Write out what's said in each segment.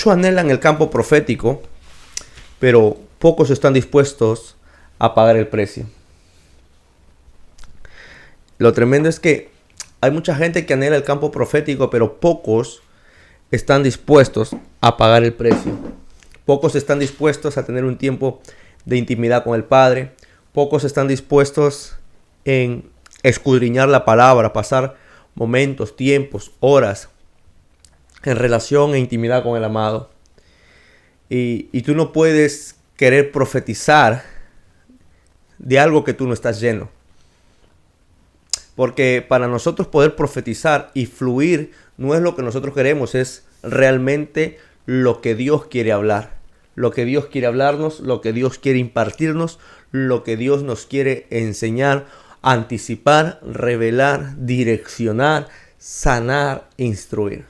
Muchos anhelan el campo profético, pero pocos están dispuestos a pagar el precio. Lo tremendo es que hay mucha gente que anhela el campo profético, pero pocos están dispuestos a pagar el precio. Pocos están dispuestos a tener un tiempo de intimidad con el Padre. Pocos están dispuestos en escudriñar la palabra, pasar momentos, tiempos, horas en relación e intimidad con el amado. Y tú no puedes querer profetizar de algo que tú no estás lleno. Porque para nosotros poder profetizar y fluir no es lo que nosotros queremos, es realmente lo que Dios quiere hablar. Lo que Dios quiere hablarnos, lo que Dios quiere impartirnos, lo que Dios nos quiere enseñar, anticipar, revelar, direccionar, sanar, instruir.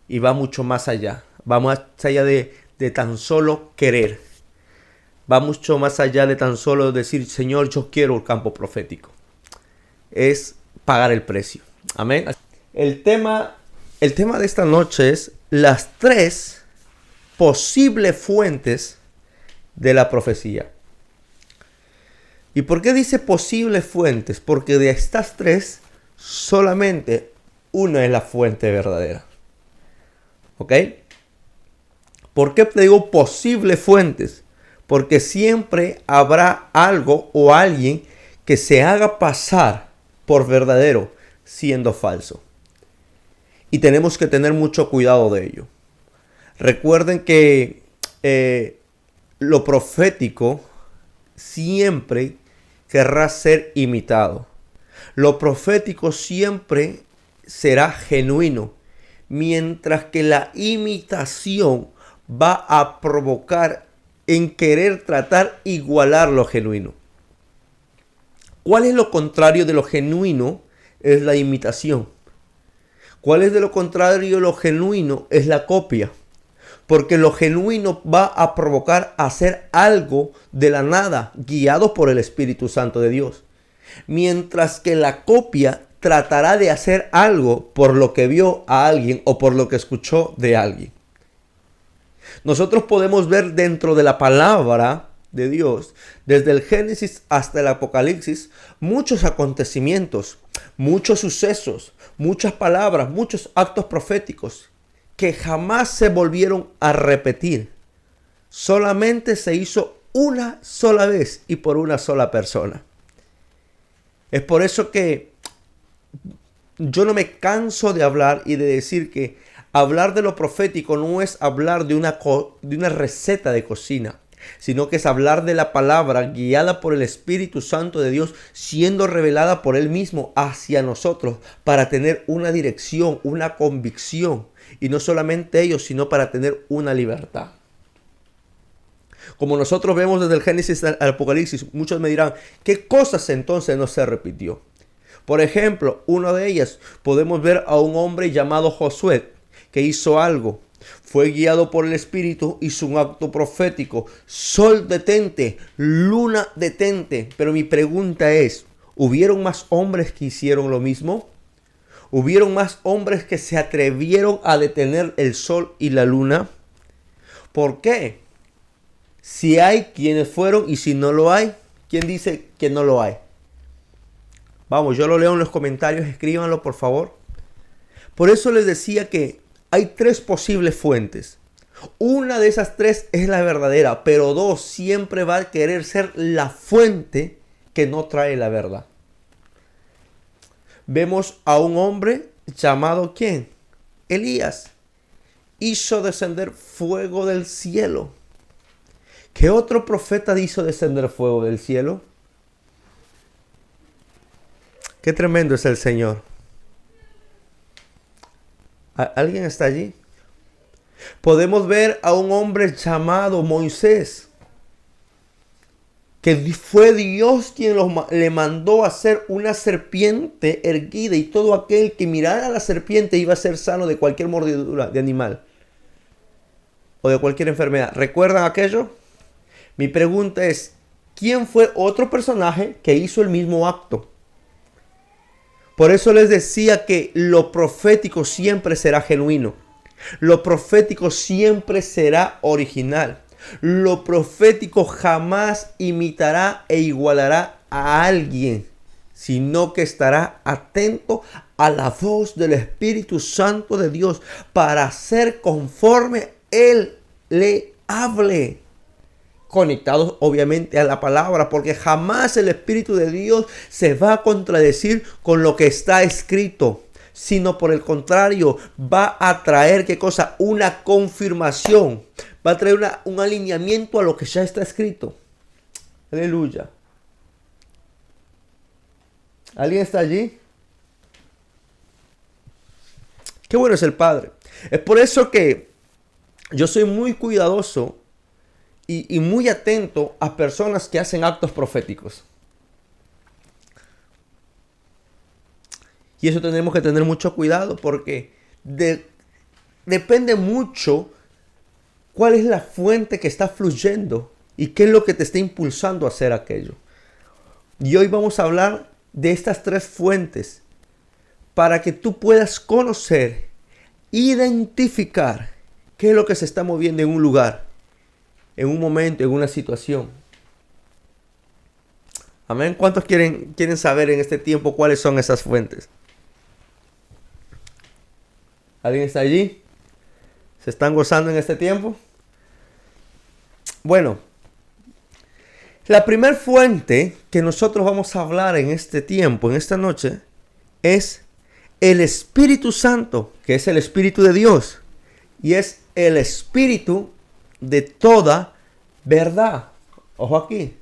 Y va mucho más allá. Va más allá de tan solo querer. Va mucho más allá de tan solo decir, Señor, yo quiero el campo profético. Es pagar el precio. Amén. El tema de esta noche es las 3 posibles fuentes de la profecía. ¿Y por qué dice posibles fuentes? Porque de estas 3, solamente una es la fuente verdadera. ¿Ok? ¿Por qué te digo posibles fuentes? Porque siempre habrá algo o alguien que se haga pasar por verdadero siendo falso. Y tenemos que tener mucho cuidado de ello. Recuerden que lo profético siempre querrá ser imitado. Lo profético siempre será genuino, mientras que la imitación va a provocar en querer tratar igualar lo genuino. ¿Cuál es lo contrario de lo genuino? Es la imitación. ¿Cuál es de lo contrario de lo genuino? Es la copia. Porque lo genuino va a provocar hacer algo de la nada, guiado por el Espíritu Santo de Dios. Mientras que la copia tratará de hacer algo por lo que vio a alguien o por lo que escuchó de alguien. Nosotros podemos ver dentro de la palabra de Dios, desde el Génesis hasta el Apocalipsis, muchos acontecimientos, muchos sucesos, muchas palabras, muchos actos proféticos que jamás se volvieron a repetir. Solamente se hizo una sola vez y por una sola persona. Es por eso que yo no me canso de hablar y de decir que hablar de lo profético no es hablar de una receta de cocina, sino que es hablar de la palabra guiada por el Espíritu Santo de Dios, siendo revelada por Él mismo hacia nosotros para tener una dirección, una convicción. Y no solamente ellos, sino para tener una libertad. Como nosotros vemos desde el Génesis al Apocalipsis, muchos me dirán, ¿qué cosas entonces no se repitió? Por ejemplo, una de ellas, podemos ver a un hombre llamado Josué, que hizo algo. Fue guiado por el Espíritu, hizo un acto profético. Sol, detente, luna, detente. Pero mi pregunta es, ¿hubieron más hombres que hicieron lo mismo? ¿Hubieron más hombres que se atrevieron a detener el sol y la luna? ¿Por qué? Si hay quienes fueron y si no lo hay, ¿quién dice que no lo hay? Vamos, yo lo leo en los comentarios, escríbanlo por favor. Por eso les decía que hay 3 posibles fuentes. Una de esas 3 es la verdadera, pero 2 siempre va a querer ser la fuente que no trae la verdad. Vemos a un hombre llamado ¿quién? Elías. Hizo descender fuego del cielo. ¿Qué otro profeta hizo descender fuego del cielo? Qué tremendo es el Señor. ¿Alguien está allí? Podemos ver a un hombre llamado Moisés, que fue Dios quien le mandó a hacer una serpiente erguida y todo aquel que mirara a la serpiente iba a ser sano de cualquier mordidura de animal o de cualquier enfermedad. ¿Recuerdan aquello? Mi pregunta es, ¿quién fue otro personaje que hizo el mismo acto? Por eso les decía que lo profético siempre será genuino. Lo profético siempre será original. Lo profético jamás imitará e igualará a alguien, sino que estará atento a la voz del Espíritu Santo de Dios para hacer conforme Él le hable. Conectados obviamente a la palabra, porque jamás el Espíritu de Dios se va a contradecir con lo que está escrito, sino por el contrario, va a traer, ¿qué cosa? Una confirmación, va a traer un alineamiento a lo que ya está escrito. Aleluya. ¿Alguien está allí? Qué bueno es el Padre. Es por eso que yo soy muy cuidadoso y muy atento a personas que hacen actos proféticos. Y eso tenemos que tener mucho cuidado porque depende mucho cuál es la fuente que está fluyendo y qué es lo que te está impulsando a hacer aquello. Y hoy vamos a hablar de estas tres fuentes para que tú puedas conocer, identificar qué es lo que se está moviendo en un lugar, en un momento, en una situación. Amén. ¿Cuántos quieren saber en este tiempo cuáles son esas fuentes? ¿Alguien está allí? ¿Se están gozando en este tiempo? Bueno, la primera fuente que nosotros vamos a hablar en este tiempo, en esta noche, es el Espíritu Santo, que es el Espíritu de Dios. Y es el Espíritu de toda verdad. Ojo aquí.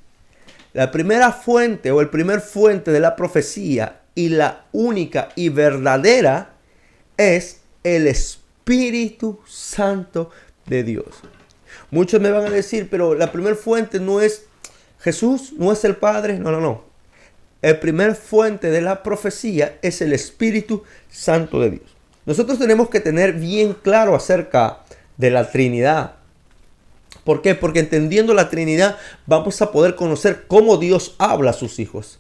La primera fuente o el primer fuente de la profecía y la única y verdadera es el Espíritu Santo de Dios. Muchos me van a decir, pero la primera fuente no es Jesús, no es el Padre. No. El primer fuente de la profecía es el Espíritu Santo de Dios. Nosotros tenemos que tener bien claro acerca de la Trinidad. ¿Por qué? Porque entendiendo la Trinidad vamos a poder conocer cómo Dios habla a sus hijos.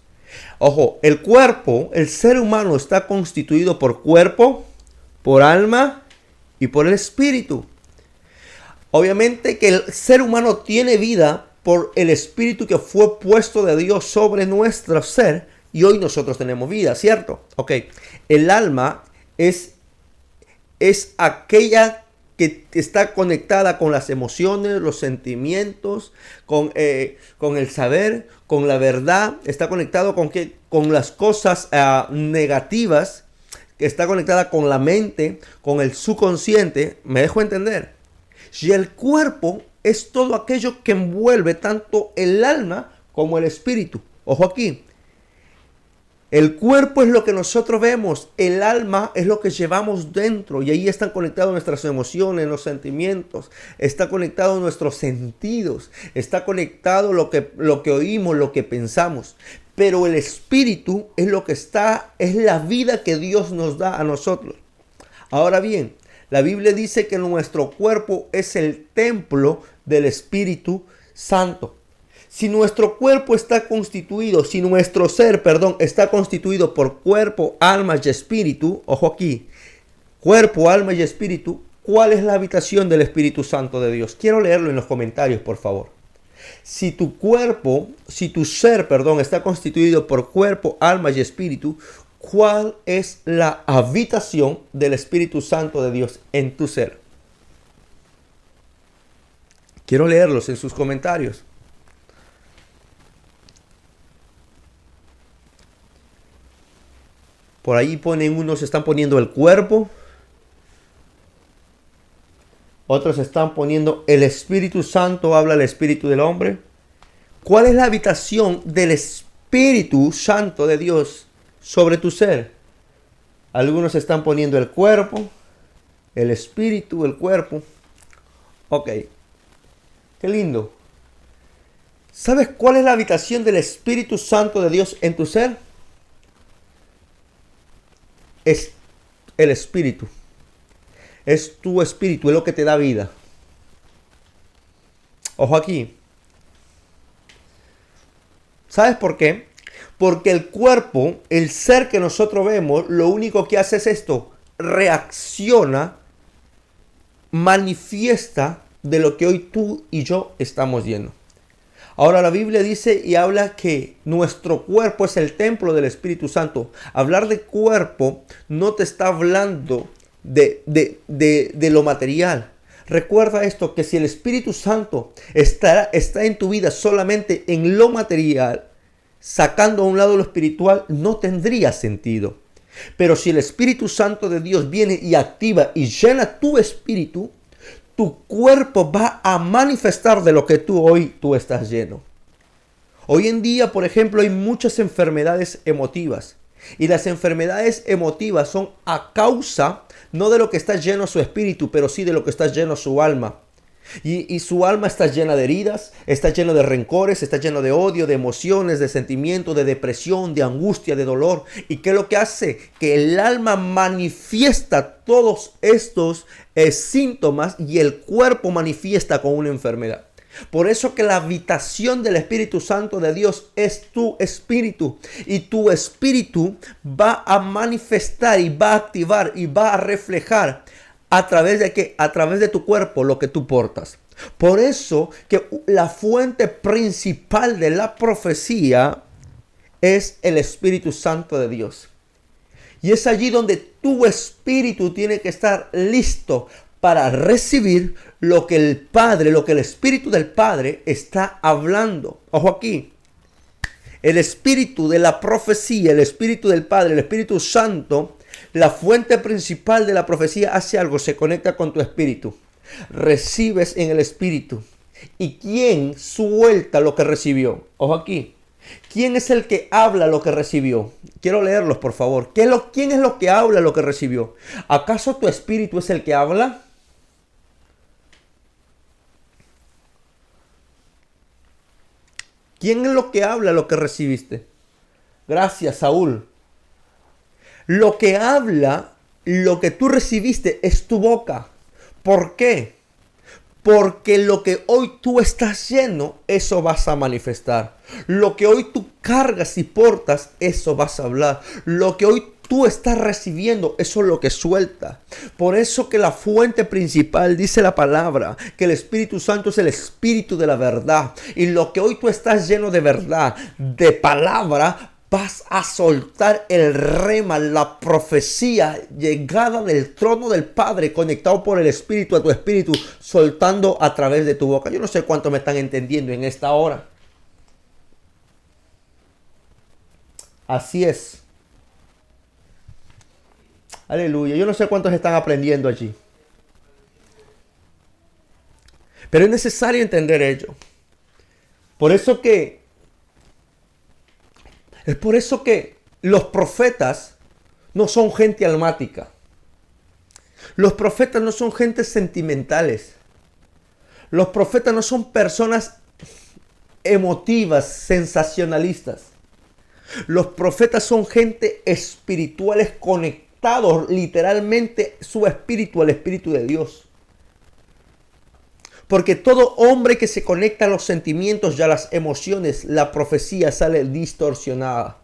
Ojo, el cuerpo, el ser humano está constituido por cuerpo, por alma y por el espíritu. Obviamente que el ser humano tiene vida por el espíritu que fue puesto de Dios sobre nuestro ser y hoy nosotros tenemos vida, ¿cierto? Ok, el alma es aquella que está conectada con las emociones, los sentimientos, con el saber, con la verdad, está conectado con las cosas negativas, que está conectada con la mente, con el subconsciente. ¿Me dejo entender? Y el cuerpo es todo aquello que envuelve tanto el alma como el espíritu. Ojo aquí. El cuerpo es lo que nosotros vemos, el alma es lo que llevamos dentro y ahí están conectadas nuestras emociones, los sentimientos, está conectado nuestros sentidos, está conectado lo que oímos, lo que pensamos. Pero el espíritu es lo que es la vida que Dios nos da a nosotros. Ahora bien, la Biblia dice que nuestro cuerpo es el templo del Espíritu Santo. Si nuestro cuerpo está constituido, si nuestro ser, está constituido por cuerpo, alma y espíritu, ojo aquí, cuerpo, alma y espíritu, ¿cuál es la habitación del Espíritu Santo de Dios? Quiero leerlo en los comentarios, por favor. Si tu ser, está constituido por cuerpo, alma y espíritu, ¿cuál es la habitación del Espíritu Santo de Dios en tu ser? Quiero leerlos en sus comentarios. Por ahí unos están poniendo el cuerpo. Otros están poniendo el Espíritu Santo, habla el Espíritu del hombre. ¿Cuál es la habitación del Espíritu Santo de Dios sobre tu ser? Algunos están poniendo el cuerpo, el espíritu, el cuerpo. Ok, qué lindo. ¿Sabes cuál es la habitación del Espíritu Santo de Dios en tu ser? Es el espíritu. Es tu espíritu, es lo que te da vida. Ojo aquí. ¿Sabes por qué? Porque el cuerpo, el ser que nosotros vemos, lo único que hace es esto. Reacciona manifiesta de lo que hoy tú y yo estamos llenos. Ahora la Biblia dice y habla que nuestro cuerpo es el templo del Espíritu Santo. Hablar de cuerpo no te está hablando de lo material. Recuerda esto, que si el Espíritu Santo está en tu vida solamente en lo material, sacando a un lado lo espiritual, no tendría sentido. Pero si el Espíritu Santo de Dios viene y activa y llena tu espíritu, tu cuerpo va a manifestar de lo que tú estás lleno. Hoy en día, por ejemplo, hay muchas enfermedades emotivas. Y las enfermedades emotivas son a causa no de lo que está lleno su espíritu, pero sí de lo que está lleno su alma. Y su alma está llena de heridas, está lleno de rencores, está lleno de odio, de emociones, de sentimientos, de depresión, de angustia, de dolor. ¿Y qué es lo que hace? Que el alma manifiesta todos estos síntomas y el cuerpo manifiesta con una enfermedad. Por eso que la habitación del Espíritu Santo de Dios es tu espíritu. Y tu espíritu va a manifestar y va a activar y va a reflejar ¿a través de qué? A través de tu cuerpo, lo que tú portas. Por eso que la fuente principal de la profecía es el Espíritu Santo de Dios. Y es allí donde tu espíritu tiene que estar listo para recibir lo que el Padre, lo que el Espíritu del Padre está hablando. Ojo aquí. El espíritu de la profecía, el Espíritu del Padre, el Espíritu Santo, la fuente principal de la profecía hace algo, se conecta con tu espíritu. Recibes en el espíritu. ¿Y quién suelta lo que recibió? Ojo aquí. ¿Quién es el que habla lo que recibió? Quiero leerlos, por favor. ¿Quién es lo que habla lo que recibió? ¿Acaso tu espíritu es el que habla? ¿Quién es lo que habla lo que recibiste? Gracias, Saúl. Lo que habla, lo que tú recibiste es tu boca. ¿Por qué? Porque lo que hoy tú estás lleno, eso vas a manifestar. Lo que hoy tú cargas y portas, eso vas a hablar. Lo que hoy tú estás recibiendo, eso es lo que suelta. Por eso que la fuente principal, dice la palabra, que el Espíritu Santo es el Espíritu de la verdad. Y lo que hoy tú estás lleno de verdad, de palabra, vas a soltar el rema, la profecía llegada del trono del Padre, conectado por el Espíritu a tu espíritu, soltando a través de tu boca. Yo no sé cuánto me están entendiendo en esta hora. Así es. Aleluya. Yo no sé cuántos están aprendiendo allí. Pero es necesario entender ello. Es por eso que los profetas no son gente almática. Los profetas no son gente sentimentales. Los profetas no son personas emotivas, sensacionalistas. Los profetas son gente espirituales conectados literalmente su espíritu al Espíritu de Dios. Porque todo hombre que se conecta a los sentimientos y a las emociones, la profecía sale distorsionada.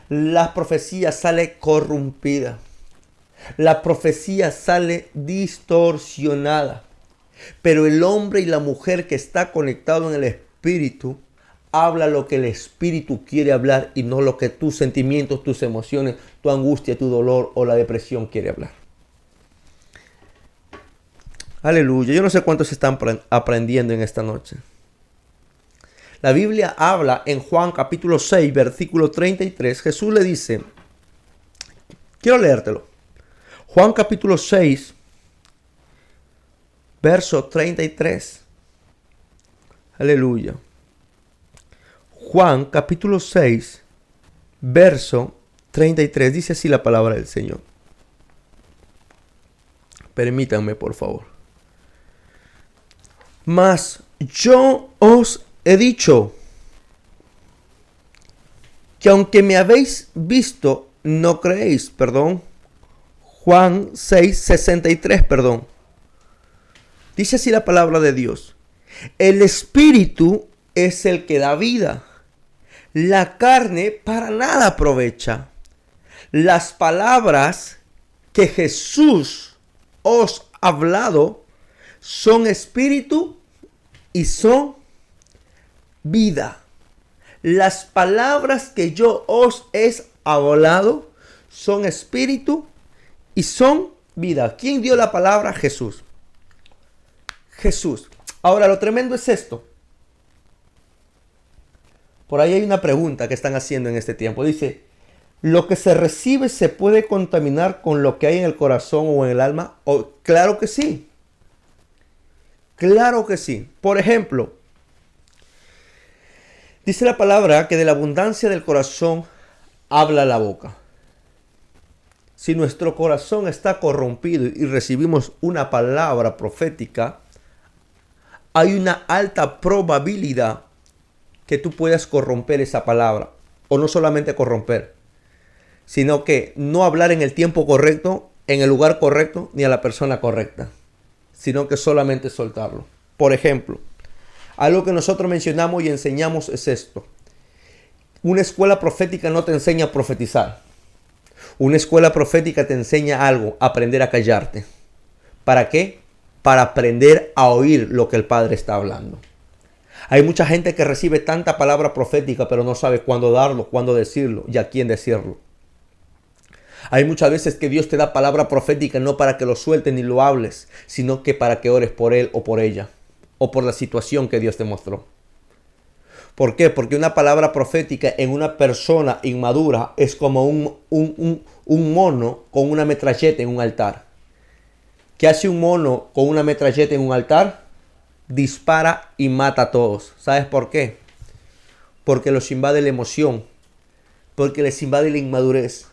La profecía sale corrompida. La profecía sale distorsionada. Pero el hombre y la mujer que está conectado en el Espíritu, habla lo que el Espíritu quiere hablar y no lo que tus sentimientos, tus emociones, tu angustia, tu dolor o la depresión quiere hablar. Aleluya. Yo no sé cuántos están aprendiendo en esta noche. La Biblia habla en Juan capítulo 6, versículo 33. Jesús le dice, quiero leértelo. Juan capítulo 6, verso 33. Aleluya. Juan capítulo 6, verso 33. Dice así la palabra del Señor. Permítanme, por favor. Mas yo os he dicho que aunque me habéis visto, no creéis. Perdón. Juan 6, 63, perdón. Dice así la palabra de Dios. El Espíritu es el que da vida. La carne para nada aprovecha. Las palabras que Jesús os hablado son espíritu y son vida. Las palabras que yo os he hablado son espíritu y son vida. ¿Quién dio la palabra? Jesús. Jesús. Ahora, lo tremendo es esto. Por ahí hay una pregunta que están haciendo en este tiempo. Dice, ¿lo que se recibe se puede contaminar con lo que hay en el corazón o en el alma? Claro que sí. Claro que sí. Por ejemplo, dice la palabra que de la abundancia del corazón habla la boca. Si nuestro corazón está corrompido y recibimos una palabra profética, hay una alta probabilidad que tú puedas corromper esa palabra. O no solamente corromper, sino que no hablar en el tiempo correcto, en el lugar correcto, ni a la persona correcta, sino que solamente soltarlo. Por ejemplo, algo que nosotros mencionamos y enseñamos es esto. Una escuela profética no te enseña a profetizar. Una escuela profética te enseña algo, aprender a callarte. ¿Para qué? Para aprender a oír lo que el Padre está hablando. Hay mucha gente que recibe tanta palabra profética, pero no sabe cuándo darlo, cuándo decirlo y a quién decirlo. Hay muchas veces que Dios te da palabra profética no para que lo sueltes ni lo hables, sino que para que ores por él o por ella, o por la situación que Dios te mostró. ¿Por qué? Porque una palabra profética en una persona inmadura es como un mono con una metralleta en un altar. ¿Qué hace un mono con una metralleta en un altar? Dispara y mata a todos. ¿Sabes por qué? Porque los invade la emoción, porque les invade la inmadurez.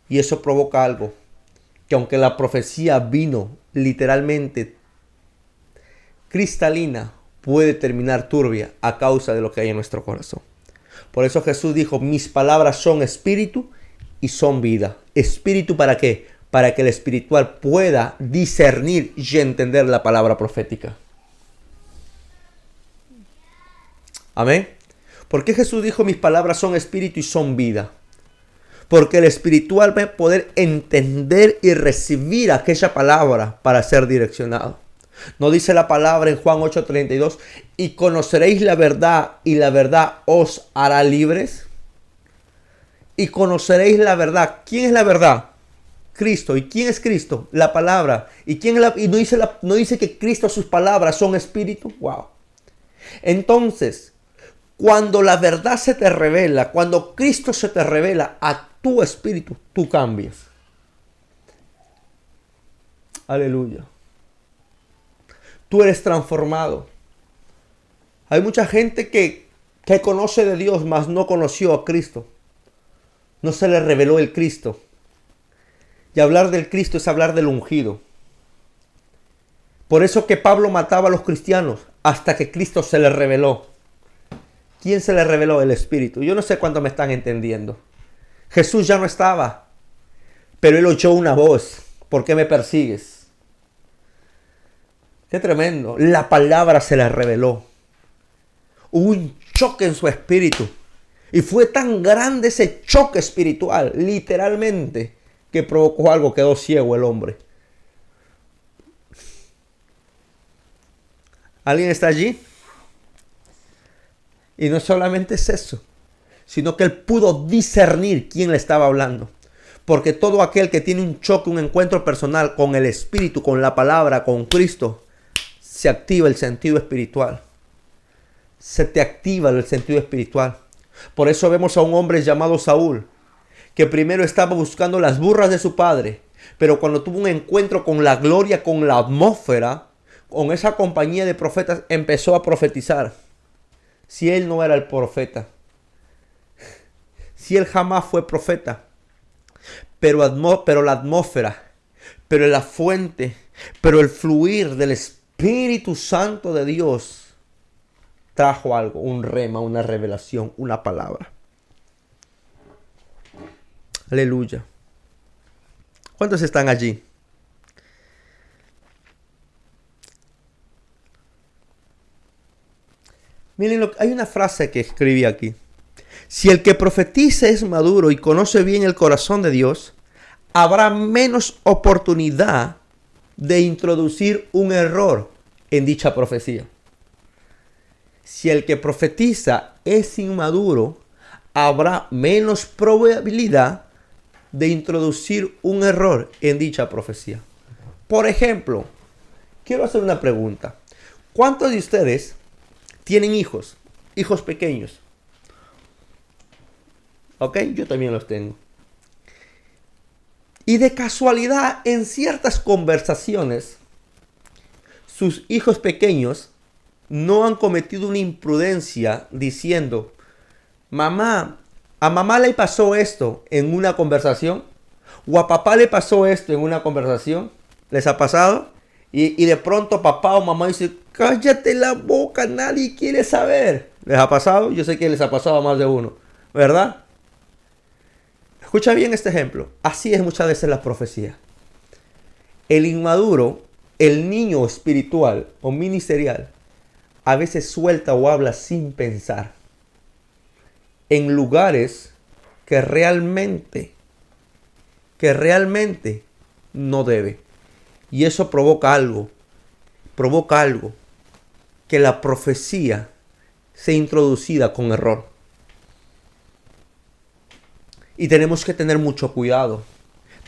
Y eso provoca algo, que aunque la profecía vino literalmente cristalina, puede terminar turbia a causa de lo que hay en nuestro corazón. Por eso Jesús dijo, mis palabras son espíritu y son vida. ¿Espíritu para qué? Para que el espiritual pueda discernir y entender la palabra profética. Amén. ¿Por qué Jesús dijo mis palabras son espíritu y son vida? Porque el espiritual va a poder entender y recibir aquella palabra para ser direccionado. ¿No dice la palabra en Juan 8:32? Y conoceréis la verdad y la verdad os hará libres. Y conoceréis la verdad. ¿Quién es la verdad? Cristo. ¿Y quién es Cristo? La palabra. ¿Y quién es no dice que Cristo, sus palabras son espíritu? Wow. Entonces, cuando la verdad se te revela, cuando Cristo se te revela a tu espíritu, tú cambias. Aleluya. Tú eres transformado. Hay mucha gente que conoce de Dios, mas no conoció a Cristo. No se le reveló el Cristo. Y hablar del Cristo es hablar del ungido. Por eso que Pablo mataba a los cristianos hasta que Cristo se le reveló. ¿Quién se le reveló? El Espíritu. Yo no sé cuánto me están entendiendo. Jesús ya no estaba, pero él oyó una voz. ¿Por qué me persigues? Qué tremendo. La palabra se le reveló. Hubo un choque en su espíritu. Y fue tan grande ese choque espiritual, literalmente, que provocó algo, quedó ciego el hombre. ¿Alguien está allí? Y no solamente es eso, sino que él pudo discernir quién le estaba hablando. Porque todo aquel que tiene un choque, un encuentro personal con el Espíritu, con la palabra, con Cristo, se activa el sentido espiritual. Se te activa el sentido espiritual. Por eso vemos a un hombre llamado Saúl, que primero estaba buscando las burras de su padre, pero cuando tuvo un encuentro con la gloria, con la atmósfera, con esa compañía de profetas, empezó a profetizar. Si él no era el profeta, si él jamás fue profeta, pero la atmósfera, pero la fuente, pero el fluir del Espíritu Santo de Dios trajo algo, un rema, una revelación, una palabra. Aleluya. ¿Cuántos están allí? Miren, hay una frase que escribí aquí. Si el que profetiza es maduro y conoce bien el corazón de Dios, habrá menos oportunidad de introducir un error en dicha profecía. Si el que profetiza es inmaduro, habrá menos probabilidad de introducir un error en dicha profecía. Por ejemplo, quiero hacer una pregunta. ¿Cuántos de ustedes tienen hijos pequeños? ¿Ok? Yo también los tengo. Y de casualidad, en ciertas conversaciones, sus hijos pequeños no han cometido una imprudencia diciendo, mamá, a mamá le pasó esto en una conversación, o a papá le pasó esto en una conversación. ¿Les ha pasado? Y de pronto papá o mamá dice, cállate la boca, nadie quiere saber. ¿Les ha pasado? Yo sé que les ha pasado a más de uno, ¿verdad? Escucha bien este ejemplo. Así es muchas veces la profecía. El inmaduro, el niño espiritual o ministerial, a veces suelta o habla sin pensar en lugares que realmente no debe. Y eso provoca algo, que la profecía sea introducida con error. Y tenemos que tener mucho cuidado.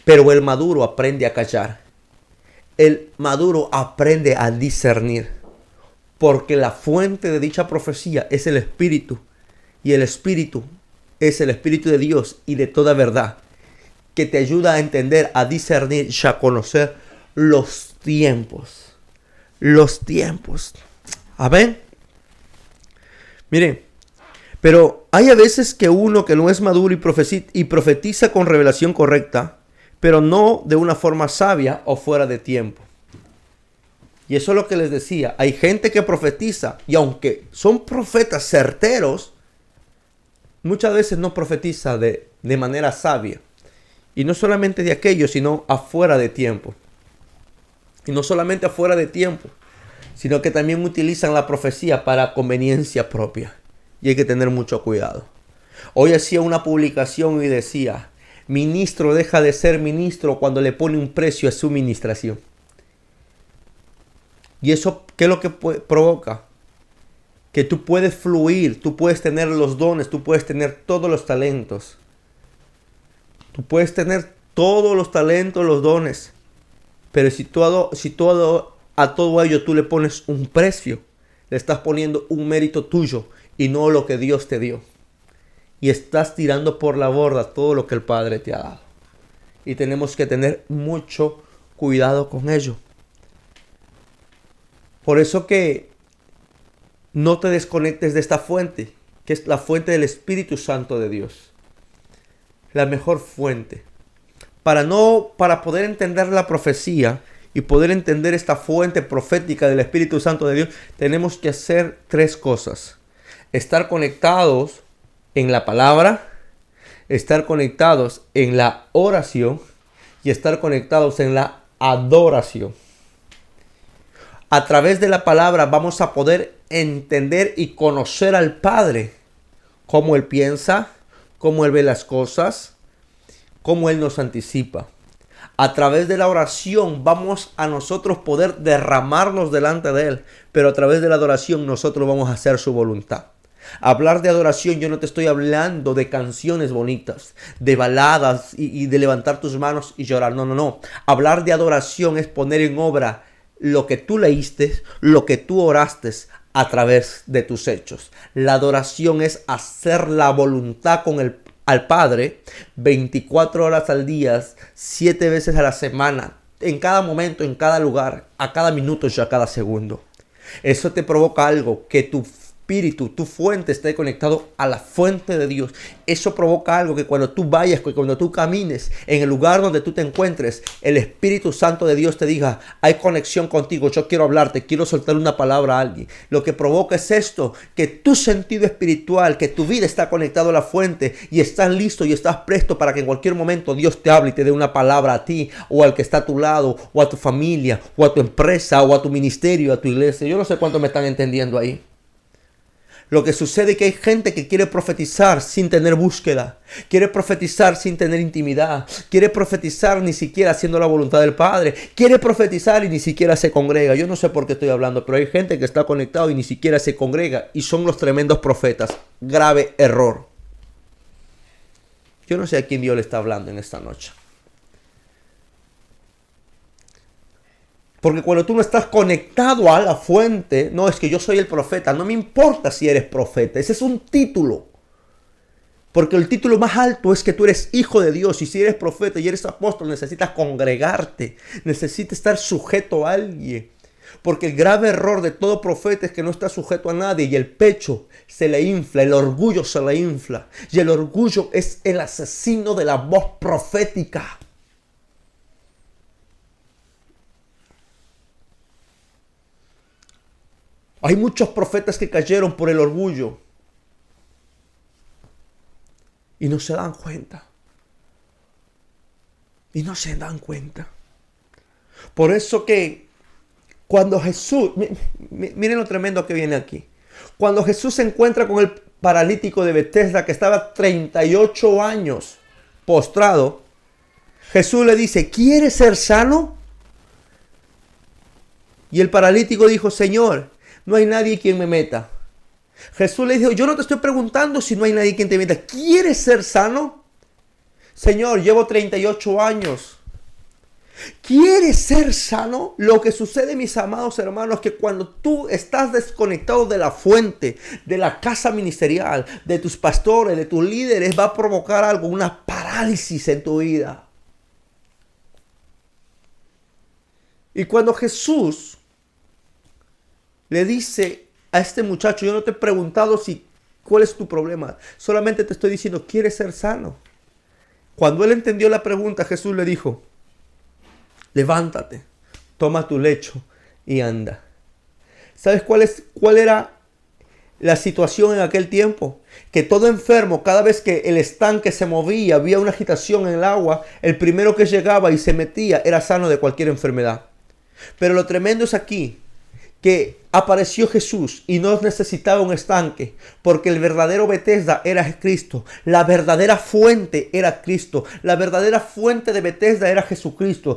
Pero el maduro aprende a callar. El maduro aprende a discernir. Porque la fuente de dicha profecía es el Espíritu. Y el Espíritu es el Espíritu de Dios y de toda verdad. Que te ayuda a entender, a discernir y a conocer los tiempos. Los tiempos. Amén. Miren. Pero hay a veces que uno que no es maduro y profetiza con revelación correcta, pero no de una forma sabia o fuera de tiempo. Y eso es lo que les decía. Hay gente que profetiza y aunque son profetas certeros, muchas veces no profetiza de manera sabia. Y no solamente de aquello, sino afuera de tiempo. Y no solamente afuera de tiempo, sino que también utilizan la profecía para conveniencia propia. Y hay que tener mucho cuidado. Hoy hacía una publicación y decía, ministro deja de ser ministro cuando le pone un precio a su ministración. ¿Y eso qué es lo que provoca? Que tú puedes fluir, tú puedes tener los dones, tú puedes tener todos los talentos. Tú puedes tener todos los talentos, los dones. Pero si a todo ello tú le pones un precio, le estás poniendo un mérito tuyo y no lo que Dios te dio. Y estás tirando por la borda todo lo que el Padre te ha dado. Y tenemos que tener mucho cuidado con ello. Por eso que no te desconectes de esta fuente, que es la fuente del Espíritu Santo de Dios. La mejor fuente. Para poder entender la profecía y poder entender esta fuente profética del Espíritu Santo de Dios, tenemos que hacer 3 cosas. Estar conectados en la palabra, estar conectados en la oración y estar conectados en la adoración. A través de la palabra vamos a poder entender y conocer al Padre, cómo Él piensa, cómo Él ve las cosas, cómo Él nos anticipa. A través de la oración vamos a nosotros poder derramarnos delante de Él, pero a través de la adoración nosotros vamos a hacer su voluntad. Hablar de adoración, yo no te estoy hablando de canciones bonitas, de baladas y de levantar tus manos y llorar. No. Hablar de adoración es poner en obra lo que tú leíste, lo que tú oraste a través de tus hechos. La adoración es hacer la voluntad al Padre 24 horas al día, 7 veces a la semana, en cada momento, en cada lugar, a cada minuto y a cada segundo. Eso te provoca algo, que tu espíritu, tu fuente esté conectado a la fuente de Dios. Eso provoca algo, que cuando tú vayas, que cuando tú camines en el lugar donde tú te encuentres, el Espíritu Santo de Dios te diga, hay conexión contigo, yo quiero hablarte, quiero soltar una palabra a alguien. Lo que provoca es esto, que tu sentido espiritual, que tu vida está conectado a la fuente y estás listo y estás presto para que en cualquier momento Dios te hable y te dé una palabra a ti o al que está a tu lado o a tu familia o a tu empresa o a tu ministerio, a tu iglesia. Yo no sé cuánto me están entendiendo ahí. Lo que sucede es que hay gente que quiere profetizar sin tener búsqueda, quiere profetizar sin tener intimidad, quiere profetizar ni siquiera haciendo la voluntad del Padre, quiere profetizar y ni siquiera se congrega. Yo no sé por qué estoy hablando, pero hay gente que está conectado y ni siquiera se congrega y son los tremendos profetas. Grave error. Yo no sé a quién Dios le está hablando en esta noche. Porque cuando tú no estás conectado a la fuente, no es que yo soy el profeta, no me importa si eres profeta, ese es un título. Porque el título más alto es que tú eres hijo de Dios y si eres profeta y eres apóstol necesitas congregarte, necesitas estar sujeto a alguien. Porque el grave error de todo profeta es que no está sujeto a nadie y el pecho se le infla, el orgullo se le infla. Y el orgullo es el asesino de la voz profética. Hay muchos profetas que cayeron por el orgullo y no se dan cuenta. Y no se dan cuenta. Por eso que cuando Jesús, miren lo tremendo que viene aquí. Cuando Jesús se encuentra con el paralítico de Betesda que estaba 38 años postrado, Jesús le dice, ¿quieres ser sano? Y el paralítico dijo, Señor, no hay nadie quien me meta. Jesús le dijo, yo no te estoy preguntando si no hay nadie quien te meta. ¿Quieres ser sano? Señor, llevo 38 años. ¿Quieres ser sano? Lo que sucede, mis amados hermanos, es que cuando tú estás desconectado de la fuente, de la casa ministerial, de tus pastores, de tus líderes, va a provocar algo, una parálisis en tu vida. Y cuando Jesús le dice a este muchacho, yo no te he preguntado cuál es tu problema, solamente te estoy diciendo, ¿quieres ser sano? Cuando él entendió la pregunta, Jesús le dijo, levántate, toma tu lecho y anda. ¿Sabes cuál era la situación en aquel tiempo? Que todo enfermo, cada vez que el estanque se movía, había una agitación en el agua, el primero que llegaba y se metía era sano de cualquier enfermedad. Pero lo tremendo es aquí, que apareció Jesús y no necesitaba un estanque, porque el verdadero Betesda era Cristo, la verdadera fuente era Cristo, la verdadera fuente de Betesda era Jesucristo.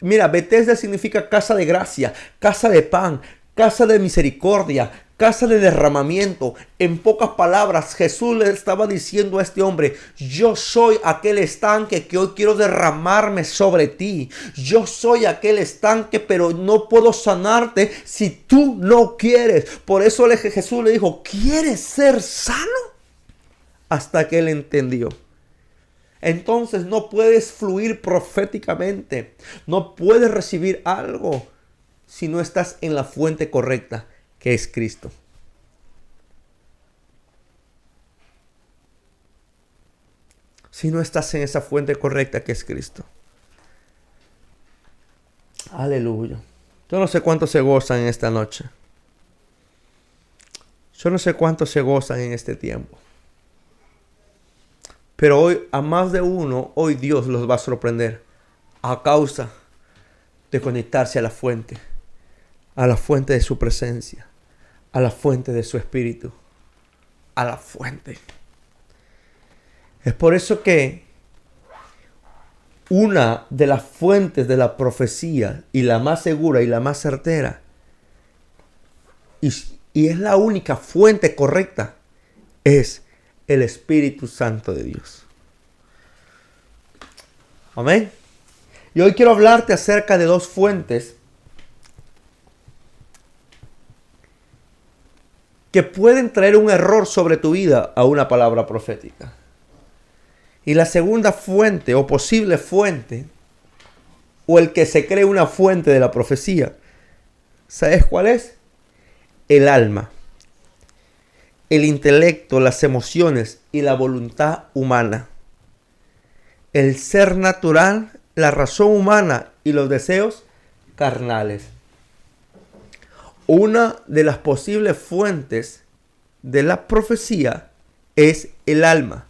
Mira, Betesda significa casa de gracia, casa de pan, casa de misericordia, casa de derramamiento. En pocas palabras, Jesús le estaba diciendo a este hombre, yo soy aquel estanque que hoy quiero derramarme sobre ti. Yo soy aquel estanque, pero no puedo sanarte si tú no quieres. Por eso Jesús le dijo, ¿quieres ser sano? Hasta que él entendió. Entonces no puedes fluir proféticamente. No puedes recibir algo si no estás en la fuente correcta, que es Cristo. Si no estás en esa fuente correcta que es Cristo. Aleluya. Yo no sé cuántos se gozan en esta noche. Yo no sé cuántos se gozan en este tiempo. Pero hoy, a más de uno, hoy Dios los va a sorprender. A causa de conectarse a la fuente de su presencia, a la fuente de su espíritu, a la fuente. Es por eso que una de las fuentes de la profecía y la más segura y la más certera y es la única fuente correcta es el Espíritu Santo de Dios. Amén. Y hoy quiero hablarte acerca de dos fuentes que pueden traer un error sobre tu vida a una palabra profética. Y la segunda fuente o posible fuente, o el que se cree una fuente de la profecía, ¿sabes cuál es? El alma, el intelecto, las emociones y la voluntad humana. El ser natural, la razón humana y los deseos carnales. Una de las posibles fuentes de la profecía es el alma.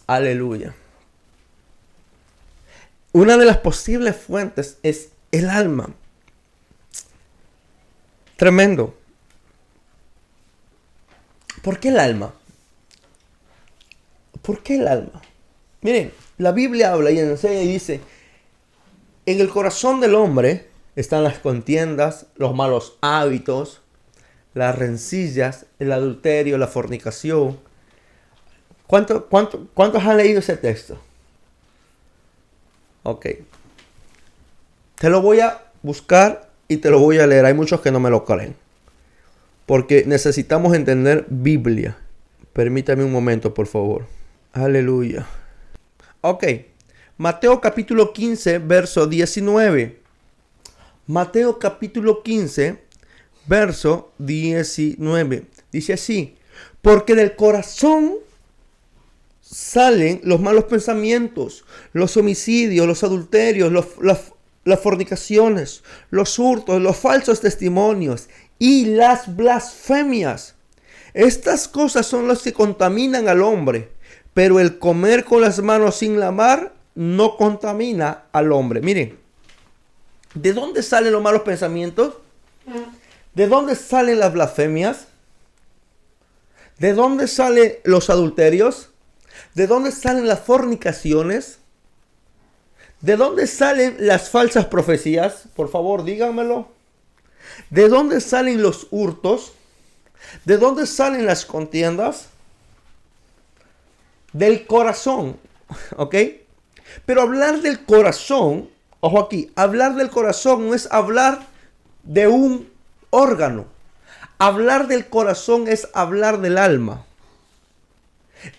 Aleluya. Una de las posibles fuentes es el alma. Tremendo. ¿Por qué el alma? ¿Por qué el alma? Miren, la Biblia habla y enseña y dice, en el corazón del hombre están las contiendas, los malos hábitos, las rencillas, el adulterio, la fornicación. ¿Cuántos han leído ese texto? Ok. Te lo voy a buscar y te lo voy a leer. Hay muchos que no me lo creen. Porque necesitamos entender Biblia. Permítame un momento, por favor. Aleluya. Ok. Mateo capítulo 15, verso 19. Mateo capítulo 15, verso 19. Dice así. Porque del corazón salen los malos pensamientos, los homicidios, los adulterios, las fornicaciones, los hurtos, los falsos testimonios y las blasfemias. Estas cosas son las que contaminan al hombre, pero el comer con las manos sin lavar no contamina al hombre. Miren, ¿de dónde salen los malos pensamientos? ¿De dónde salen las blasfemias? ¿De dónde salen los adulterios? ¿De dónde salen las fornicaciones? ¿De dónde salen las falsas profecías? Por favor, díganmelo. ¿De dónde salen los hurtos? ¿De dónde salen las contiendas? Del corazón, ¿ok? Pero hablar del corazón, ojo aquí, hablar del corazón no es hablar de un órgano. Hablar del corazón es hablar del alma.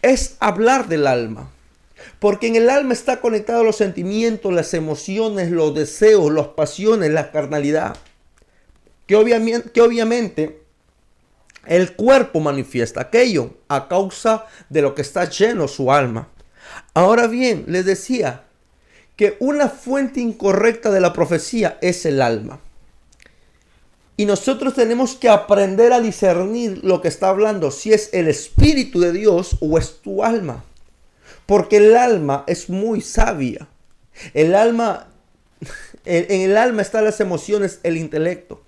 Es hablar del alma. Porque en el alma está conectado los sentimientos, las emociones, los deseos, las pasiones, la carnalidad. Que obviamente el cuerpo manifiesta aquello a causa de lo que está lleno su alma. Ahora bien, les decía que una fuente incorrecta de la profecía es el alma. Y nosotros tenemos que aprender a discernir lo que está hablando, si es el Espíritu de Dios o es tu alma. Porque el alma es muy sabia. En el alma están las emociones, el intelecto.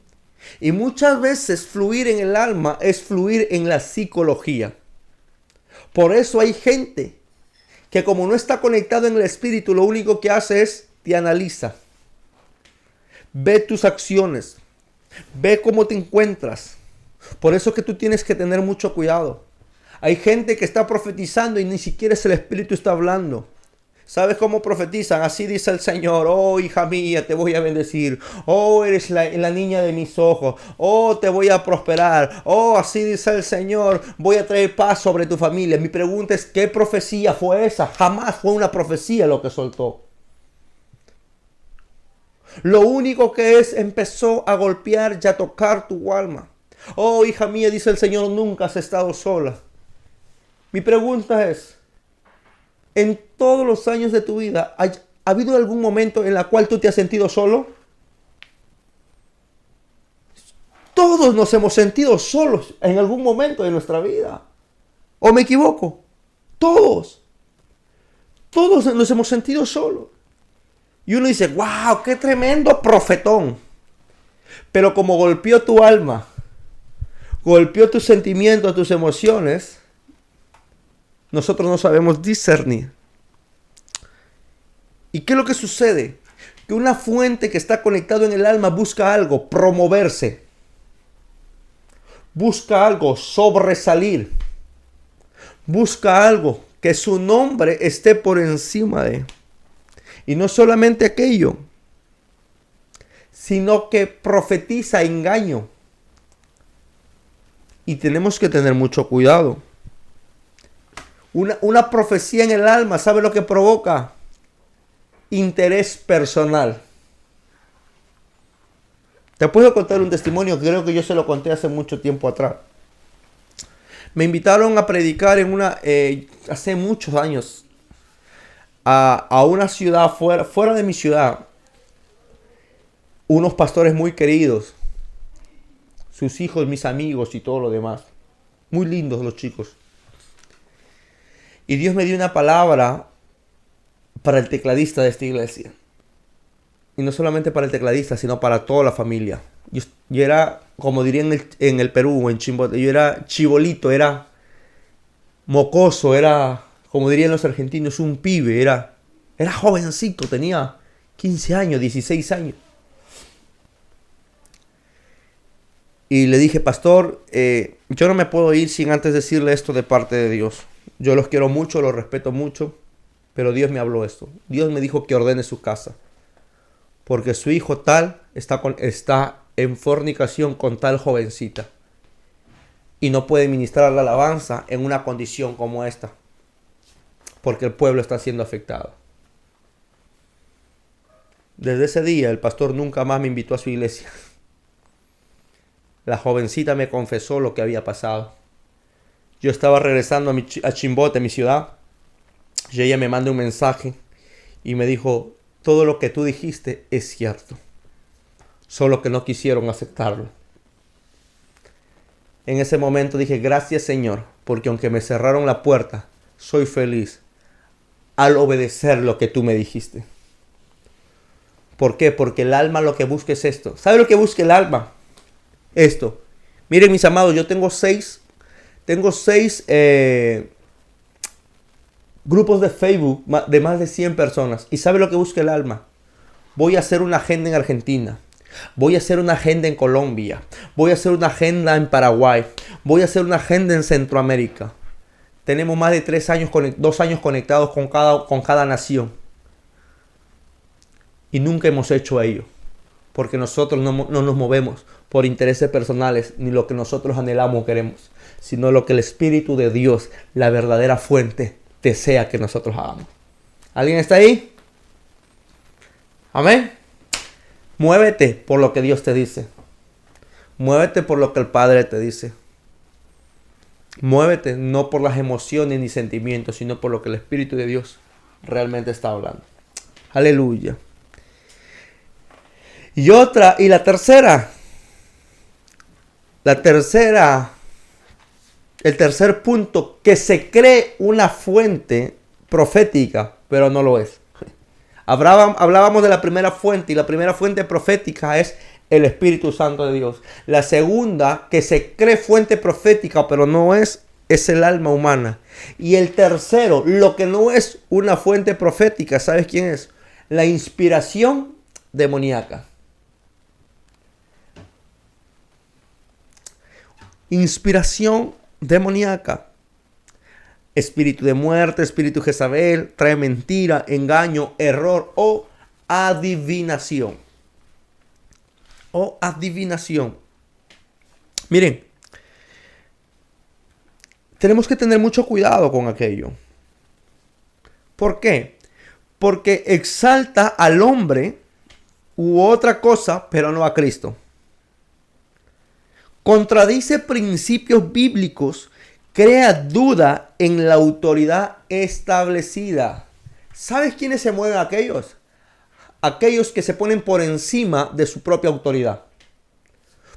Y muchas veces fluir en el alma es fluir en la psicología. Por eso hay gente que como no está conectado en el Espíritu, lo único que hace es te analiza. Ve tus acciones. Ve cómo te encuentras. Por eso que tú tienes que tener mucho cuidado. Hay gente que está profetizando y ni siquiera es el Espíritu está hablando. ¿Sabes cómo profetizan? Así dice el Señor. Oh, hija mía, te voy a bendecir. Oh, eres la niña de mis ojos. Oh, te voy a prosperar. Oh, así dice el Señor. Voy a traer paz sobre tu familia. Mi pregunta es, ¿qué profecía fue esa? Jamás fue una profecía lo que soltó. Lo único que empezó a golpear y a tocar tu alma. Oh, hija mía, dice el Señor, nunca has estado sola. Mi pregunta es, en todos los años de tu vida, ¿ha habido algún momento en el cual tú te has sentido solo? Todos nos hemos sentido solos en algún momento de nuestra vida. ¿O me equivoco? Todos. Todos nos hemos sentido solos. Y uno dice, wow, qué tremendo profetón. Pero como golpeó tu alma, golpeó tus sentimientos, tus emociones, nosotros no sabemos discernir. ¿Y qué es lo que sucede? Que una fuente que está conectada en el alma busca algo, promoverse. Busca algo, sobresalir. Busca algo, que su nombre esté por encima de. Y no solamente aquello, sino que profetiza engaño. Y tenemos que tener mucho cuidado. Una profecía en el alma, ¿sabe lo que provoca? Interés personal. Te puedo contar un testimonio que creo que yo se lo conté hace mucho tiempo atrás. Me invitaron a predicar hace muchos años a una ciudad fuera de mi ciudad. Unos pastores muy queridos. Sus hijos, mis amigos y todo lo demás. Muy lindos los chicos. Y Dios me dio una palabra para el tecladista de esta iglesia. Y no solamente para el tecladista, sino para toda la familia. Yo era, como dirían en el Perú, en Chimbote, yo era chibolito, era mocoso, era, como dirían los argentinos, un pibe, era jovencito, tenía 15 años, 16 años. Y le dije, pastor, yo no me puedo ir sin antes decirle esto de parte de Dios. Yo los quiero mucho, los respeto mucho, pero Dios me habló esto. Dios me dijo que ordene su casa, porque su hijo tal está en fornicación con tal jovencita y no puede ministrar la alabanza en una condición como esta, porque el pueblo está siendo afectado. Desde ese día el pastor nunca más me invitó a su iglesia. La jovencita me confesó lo que había pasado. Yo estaba regresando a Chimbote, mi ciudad, y ella me manda un mensaje y me dijo, todo lo que tú dijiste es cierto, solo que no quisieron aceptarlo. En ese momento dije, gracias Señor, porque aunque me cerraron la puerta, soy feliz al obedecer lo que tú me dijiste. ¿Por qué? Porque el alma lo que busca es esto. ¿Sabe lo que busca el alma? Esto. Miren mis amados, yo tengo seis grupos de Facebook de más de 100 personas. ¿Y sabe lo que busca el alma? Voy a hacer una agenda en Argentina. Voy a hacer una agenda en Colombia. Voy a hacer una agenda en Paraguay. Voy a hacer una agenda en Centroamérica. Tenemos más de 2 años conectados con cada nación. Y nunca hemos hecho ello. Porque nosotros no nos movemos por intereses personales, ni lo que nosotros anhelamos o queremos, sino lo que el Espíritu de Dios, la verdadera fuente, desea que nosotros hagamos. ¿Alguien está ahí? Amén. Muévete por lo que Dios te dice. Muévete por lo que el Padre te dice. Muévete no por las emociones ni sentimientos, sino por lo que el Espíritu de Dios realmente está hablando. Aleluya. Y la tercera. El tercer punto, que se cree una fuente profética, pero no lo es. Hablábamos de la primera fuente, y la primera fuente profética es el Espíritu Santo de Dios. La segunda, que se cree fuente profética, pero no es el alma humana. Y el tercero, lo que no es una fuente profética, ¿sabes quién es? La inspiración demoníaca. Inspiración demoníaca. Espíritu de muerte, espíritu Jezabel, trae mentira, engaño, error o adivinación. Miren, tenemos que tener mucho cuidado con aquello. ¿Por qué? Porque exalta al hombre u otra cosa, pero no a Cristo. Contradice principios bíblicos, crea duda en la autoridad establecida. ¿Sabes quiénes se mueven aquellos? Aquellos que se ponen por encima de su propia autoridad.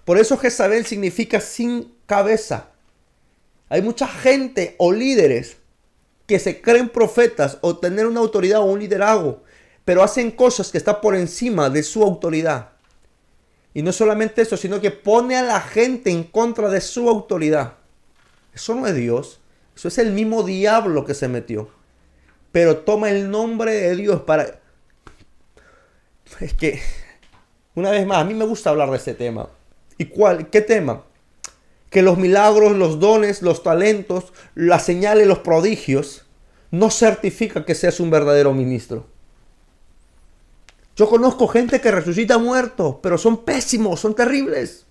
Por eso Jezabel significa sin cabeza. Hay mucha gente o líderes que se creen profetas o tener una autoridad o un liderazgo, pero hacen cosas que están por encima de su autoridad. Y no solamente eso, sino que pone a la gente en contra de su autoridad. Eso no es Dios. Eso es el mismo diablo que se metió. Pero toma el nombre de Dios para... Es que, una vez más, a mí me gusta hablar de este tema. ¿Y cuál? ¿Qué tema? Que los milagros, los dones, los talentos, las señales, los prodigios, no certifica que seas un verdadero ministro. Yo conozco gente que resucita muertos, pero son pésimos, son terribles.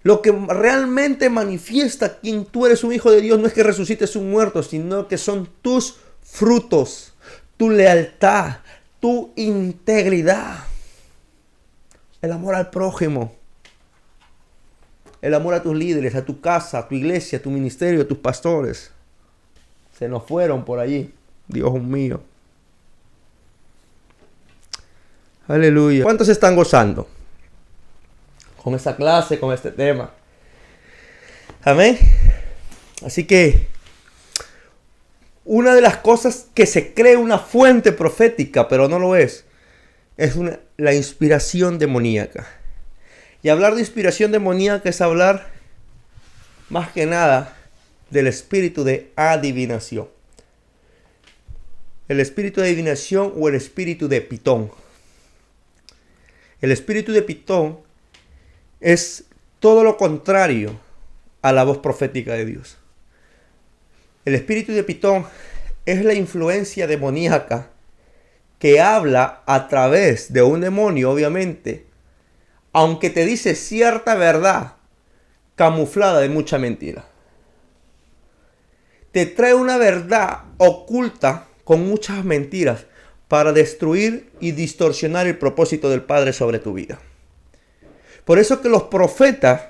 Lo que realmente manifiesta quien tú eres un hijo de Dios no es que resucites un muerto, sino que son tus frutos, tu lealtad, tu integridad, el amor al prójimo, el amor a tus líderes, a tu casa, a tu iglesia, a tu ministerio, a tus pastores. Se nos fueron por allí, Dios mío. Aleluya. ¿Cuántos están gozando con esta clase, con este tema? Amén. Así que una de las cosas que se cree una fuente profética, pero no lo es, es la inspiración demoníaca. Y hablar de inspiración demoníaca es hablar más que nada del espíritu de adivinación. El espíritu de adivinación o el espíritu de Pitón. El espíritu de Pitón es todo lo contrario a la voz profética de Dios. El espíritu de Pitón es la influencia demoníaca que habla a través de un demonio, obviamente, aunque te dice cierta verdad camuflada de mucha mentira. Te trae una verdad oculta con muchas mentiras para destruir y distorsionar el propósito del Padre sobre tu vida. Por eso que los profetas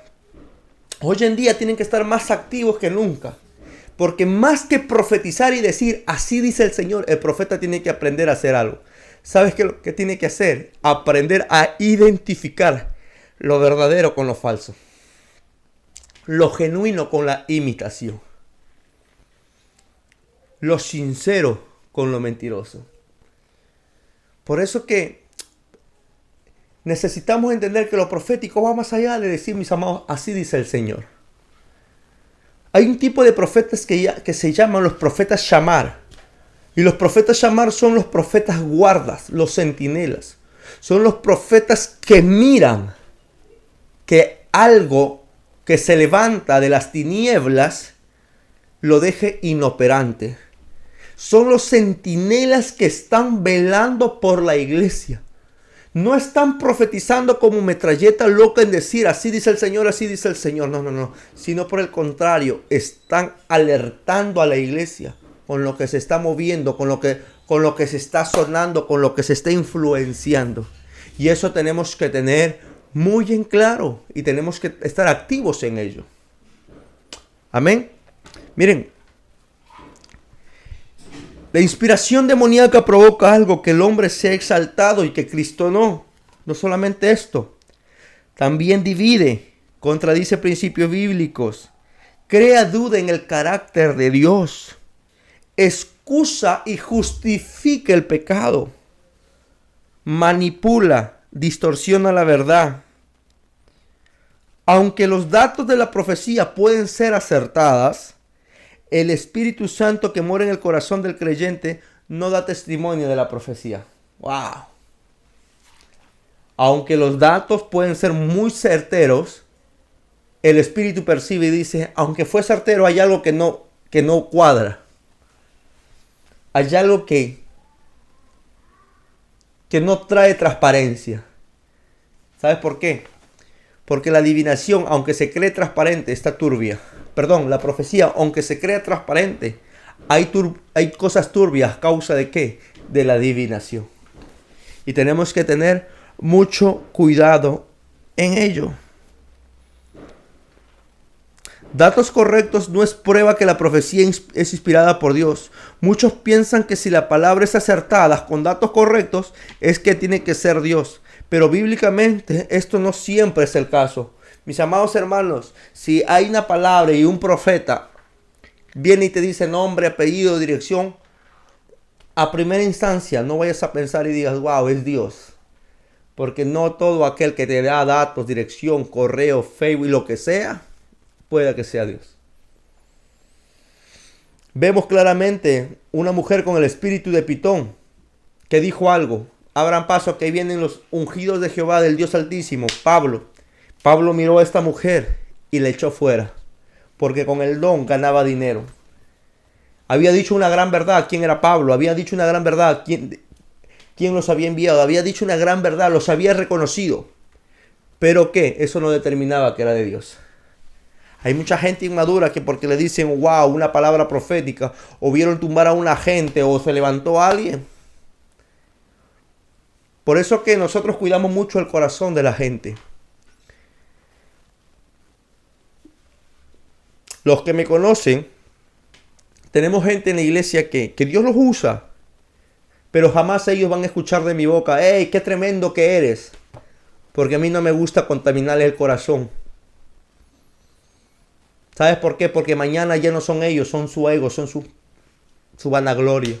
hoy en día tienen que estar más activos que nunca. Porque más que profetizar y decir, así dice el Señor, el profeta tiene que aprender a hacer algo. ¿Sabes qué lo que tiene que hacer? Aprender a identificar lo verdadero con lo falso. Lo genuino con la imitación. Lo sincero con lo mentiroso. Por eso que necesitamos entender que lo profético va más allá de decir, mis amados, así dice el Señor. Hay un tipo de profetas que se llaman los profetas Shamar. Y los profetas Shamar son los profetas guardas, los centinelas. Son los profetas que miran que algo que se levanta de las tinieblas lo deje inoperante. Son los centinelas que están velando por la iglesia. No están profetizando como metralleta loca en decir, así dice el Señor, así dice el Señor. No. Sino por el contrario, están alertando a la iglesia con lo que se está moviendo, con lo que se está sonando, con lo que se está influenciando. Y eso tenemos que tener muy en claro y tenemos que estar activos en ello. Amén. Miren, la inspiración demoníaca provoca algo, que el hombre sea exaltado y que Cristo no. No solamente esto, también divide, contradice principios bíblicos, crea duda en el carácter de Dios, excusa y justifica el pecado, manipula, distorsiona la verdad. Aunque los datos de la profecía pueden ser acertadas, el Espíritu Santo que mora en el corazón del creyente no da testimonio de la profecía. ¡Wow! Aunque los datos pueden ser muy certeros, el Espíritu percibe y dice, aunque fue certero, hay algo que no cuadra. Hay algo que no trae transparencia. ¿Sabes por qué? Porque la adivinación, aunque se cree transparente, está turbia. Perdón, la profecía, aunque se crea transparente, hay cosas turbias. ¿Causa de qué? De la adivinación. Y tenemos que tener mucho cuidado en ello. Datos correctos no es prueba que la profecía es inspirada por Dios. Muchos piensan que si la palabra es acertada con datos correctos, es que tiene que ser Dios. Pero bíblicamente esto no siempre es el caso. Mis amados hermanos, si hay una palabra y un profeta viene y te dice nombre, apellido, dirección, a primera instancia no vayas a pensar y digas, wow, es Dios. Porque no todo aquel que te da datos, dirección, correo, Facebook y lo que sea, pueda que sea Dios. Vemos claramente una mujer con el espíritu de Pitón que dijo algo. Abran paso, que vienen los ungidos de Jehová, del Dios Altísimo. Pablo miró a esta mujer y le echó fuera, porque con el don ganaba dinero. Había dicho una gran verdad. ¿Quién era Pablo? Había dicho una gran verdad. ¿Quién los había enviado? Había dicho una gran verdad, los había reconocido. ¿Pero qué? Eso no determinaba que era de Dios. Hay mucha gente inmadura que porque le dicen, wow, una palabra profética, o vieron tumbar a una gente, o se levantó a alguien. Por eso que nosotros cuidamos mucho el corazón de la gente. Los que me conocen, tenemos gente en la iglesia que Dios los usa, pero jamás ellos van a escuchar de mi boca, ¡hey, qué tremendo que eres! Porque a mí no me gusta contaminarle el corazón. ¿Sabes por qué? Porque mañana ya no son ellos, son su ego, son su vanagloria.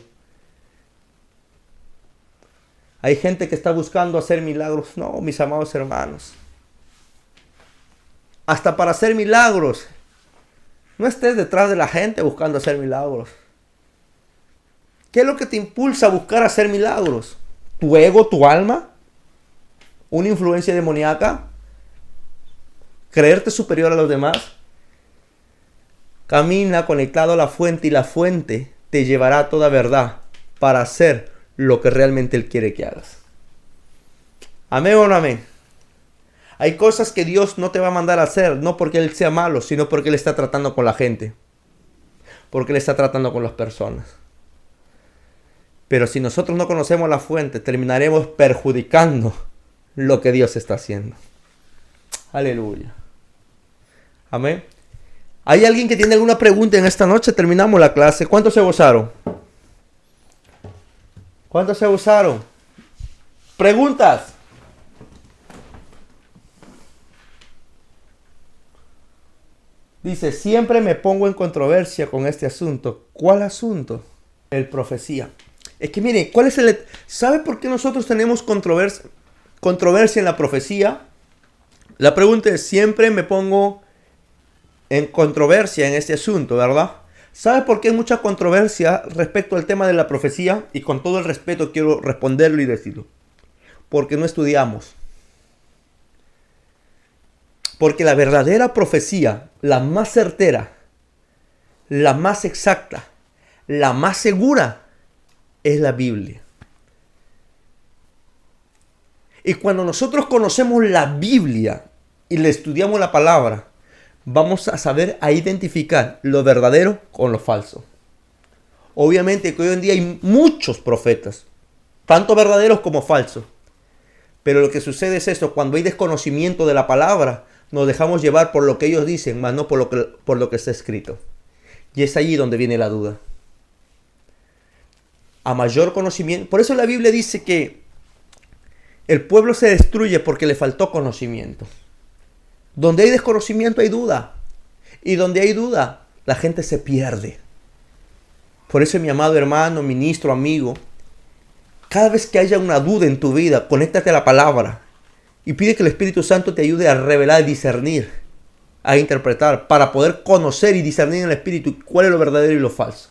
Hay gente que está buscando hacer milagros. No, mis amados hermanos. Hasta para hacer milagros, no estés detrás de la gente buscando hacer milagros. ¿Qué es lo que te impulsa a buscar hacer milagros? ¿Tu ego, tu alma? ¿Una influencia demoníaca? ¿Creerte superior a los demás? Camina conectado a la fuente y la fuente te llevará a toda verdad para hacer lo que realmente Él quiere que hagas. ¿Amén o no amén? Hay cosas que Dios no te va a mandar a hacer, no porque Él sea malo, sino porque Él está tratando con la gente. Porque Él está tratando con las personas. Pero si nosotros no conocemos la fuente, terminaremos perjudicando lo que Dios está haciendo. Aleluya. Amén. ¿Hay alguien que tiene alguna pregunta en esta noche? Terminamos la clase. ¿Cuántos se gozaron? ¿Cuántos se gozaron? Preguntas. Dice, siempre me pongo en controversia con este asunto. ¿Cuál asunto? El profecía. Es que mire, ¿sabe por qué nosotros tenemos controversia en la profecía? La pregunta es, siempre me pongo en controversia en este asunto, ¿verdad? ¿Sabe por qué hay mucha controversia respecto al tema de la profecía? Y con todo el respeto quiero responderlo y decirlo. Porque no estudiamos. Porque la verdadera profecía, la más certera, la más exacta, la más segura, es la Biblia. Y cuando nosotros conocemos la Biblia y le estudiamos la palabra, vamos a saber a identificar lo verdadero con lo falso. Obviamente que hoy en día hay muchos profetas, tanto verdaderos como falsos. Pero lo que sucede es esto, cuando hay desconocimiento de la palabra, nos dejamos llevar por lo que ellos dicen, más no por lo que está escrito. Y es allí donde viene la duda. A mayor conocimiento. Por eso la Biblia dice que el pueblo se destruye porque le faltó conocimiento. Donde hay desconocimiento hay duda. Y donde hay duda, la gente se pierde. Por eso, mi amado hermano, ministro, amigo, cada vez que haya una duda en tu vida, conéctate a la palabra. Y pide que el Espíritu Santo te ayude a revelar, discernir, a interpretar, para poder conocer y discernir en el Espíritu cuál es lo verdadero y lo falso.